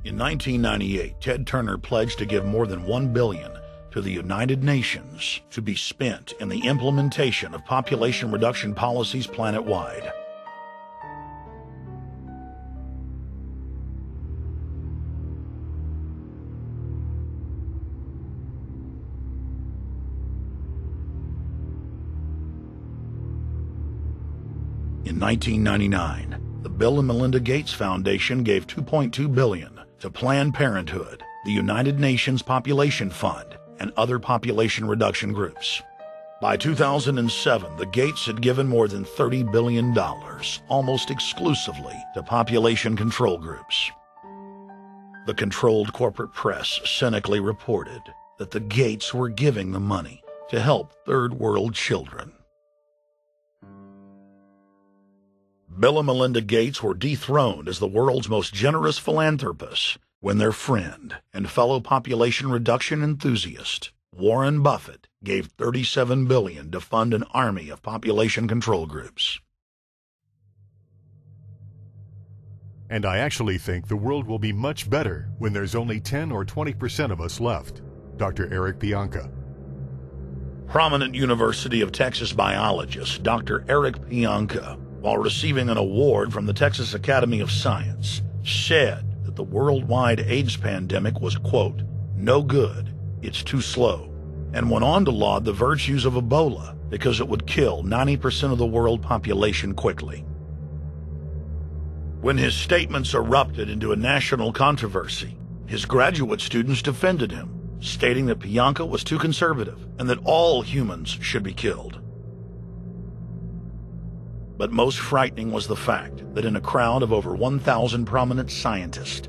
In 1998, Ted Turner pledged to give more than $1 billion to the United Nations to be spent in the implementation of population reduction policies planet-wide. In 1999, the Bill and Melinda Gates Foundation gave $2.2 billion to Planned Parenthood, the United Nations Population Fund, and other population reduction groups. By 2007, the Gates had given more than $30 billion, almost exclusively to population control groups. The controlled corporate press cynically reported that the Gates were giving the money to help third world children. Bill and Melinda Gates were dethroned as the world's most generous philanthropists when their friend and fellow population reduction enthusiast, Warren Buffett, gave $37 billion to fund an army of population control groups. And I actually think the world will be much better when there's only 10 or 20% of us left. Dr. Eric Pianka. Prominent University of Texas biologist Dr. Eric Pianka, while receiving an award from the Texas Academy of Science, said that the worldwide AIDS pandemic was, quote, no good, it's too slow, and went on to laud the virtues of Ebola because it would kill 90% of the world population quickly. When his statements erupted into a national controversy, his graduate students defended him, stating that Pianka was too conservative and that all humans should be killed. But most frightening was the fact that in a crowd of over 1,000 prominent scientists,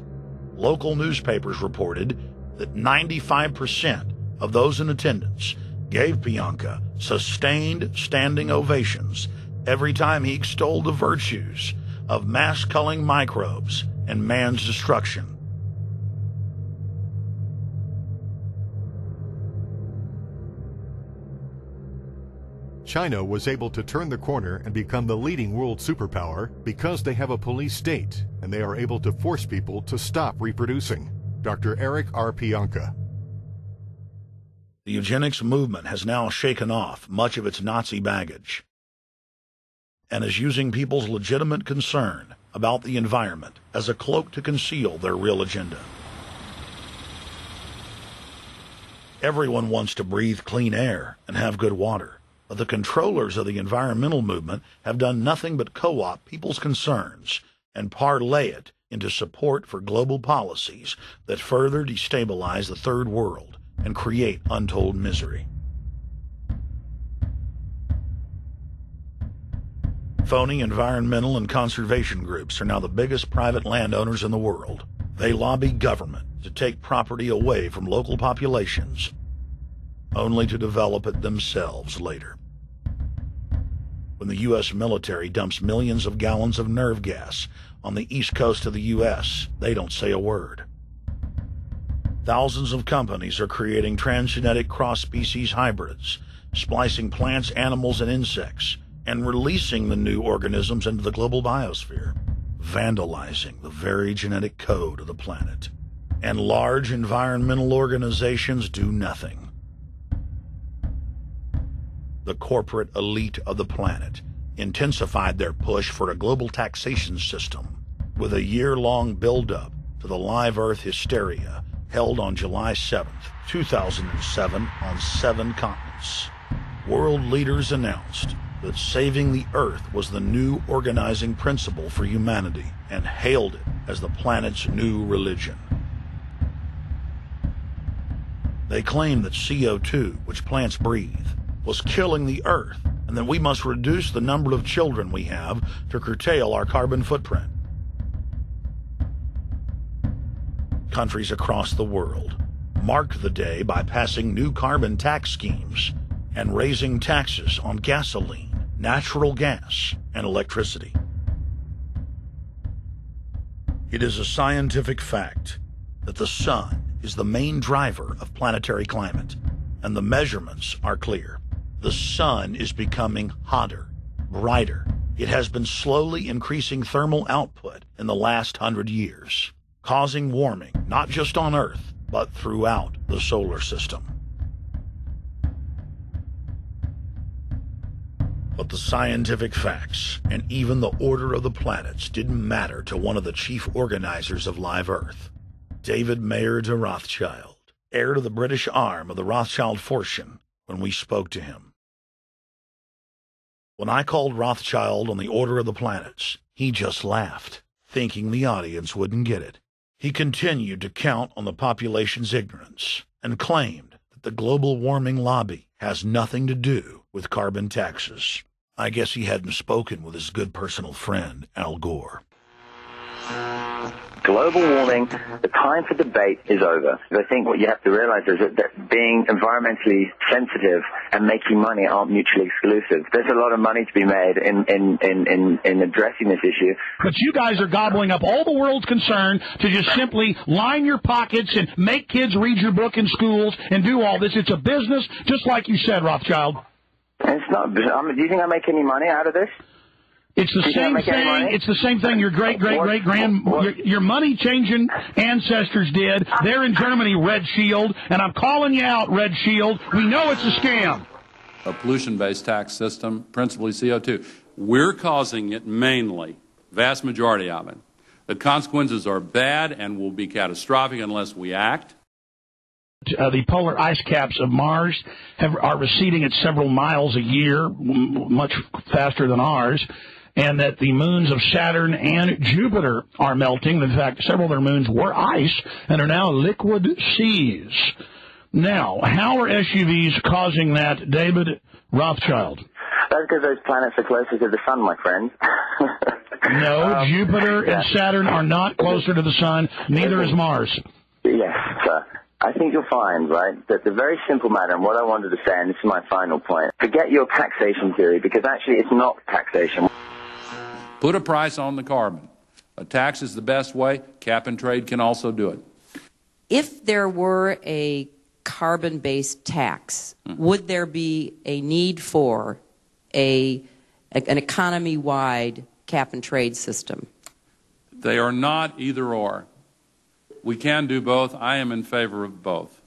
local newspapers reported that 95% of those in attendance gave Pianka sustained standing ovations every time he extolled the virtues of mass-culling microbes and man's destruction. China was able to turn the corner and become the leading world superpower because they have a police state and they are able to force people to stop reproducing. Dr. Eric R. Pianka. The eugenics movement has now shaken off much of its Nazi baggage and is using people's legitimate concern about the environment as a cloak to conceal their real agenda. Everyone wants to breathe clean air and have good water. But the controllers of the environmental movement have done nothing but co-opt people's concerns and parlay it into support for global policies that further destabilize the third world and create untold misery. Phony environmental and conservation groups are now the biggest private landowners in the world. They lobby government to take property away from local populations, only to develop it themselves later. When the U.S. military dumps millions of gallons of nerve gas on the east coast of the U.S., they don't say a word. Thousands of companies are creating transgenetic cross-species hybrids, splicing plants, animals, and insects, and releasing the new organisms into the global biosphere, vandalizing the very genetic code of the planet. And large environmental organizations do nothing. The corporate elite of the planet intensified their push for a global taxation system with a year-long build-up to the Live Earth hysteria held on July 7, 2007 on 7 continents. World leaders announced that saving the Earth was the new organizing principle for humanity and hailed it as the planet's new religion. They claimed that CO2, which plants breathe, was killing the Earth, and that we must reduce the number of children we have to curtail our carbon footprint. Countries across the world marked the day by passing new carbon tax schemes and raising taxes on gasoline, natural gas, and electricity. It is a scientific fact that the sun is the main driver of planetary climate, and the measurements are clear. The sun is becoming hotter, brighter. It has been slowly increasing thermal output in the last 100 years. causing warming not just on Earth, but throughout the solar system. But the scientific facts and even the order of the planets didn't matter to one of the chief organizers of Live Earth, David Mayer de Rothschild, heir to the British arm of the Rothschild fortune, when we spoke to him. When I called Rothschild on the order of the planets, he just laughed, thinking the audience wouldn't get it. He continued to count on the population's ignorance and claimed that the global warming lobby has nothing to do with carbon taxes. I guess he hadn't spoken with his good personal friend, Al Gore. Global warming, the time for debate is over. I think what you have to realize is that being environmentally sensitive and making money aren't mutually exclusive. There's a lot of money to be made in addressing this issue. But you guys are gobbling up all the world's concern to just simply line your pockets and make kids read your book in schools and do all this. It's a business, just like you said, Rothschild. It's not. Do you think I make any money out of this? It's the same thing. It's the same thing your your money changing ancestors did. They're in Germany, Red Shield, and I'm calling you out, Red Shield. We know it's a scam. A pollution-based tax system, principally CO2. We're causing it mainly, vast majority of it. The consequences are bad and will be catastrophic unless we act. The polar ice caps of Mars are receding at several miles a year, much faster than ours, and that the moons of Saturn and Jupiter are melting. In fact, several of their moons were ice and are now liquid seas. Now, how are SUVs causing that, David Rothschild? That's because those planets are closer to the sun, my friend. No, Jupiter and Saturn are not closer to the sun. Neither is Mars. Yes, sir. I think you'll find, right, that the very simple matter, and what I wanted to say, and this is my final point, forget your taxation theory, because actually it's not taxation. Put a price on the carbon. A tax is the best way. Cap and trade can also do it. If there were a carbon-based tax, would there be a need for an economy-wide cap and trade system? They are not either or. We can do both. I am in favor of both.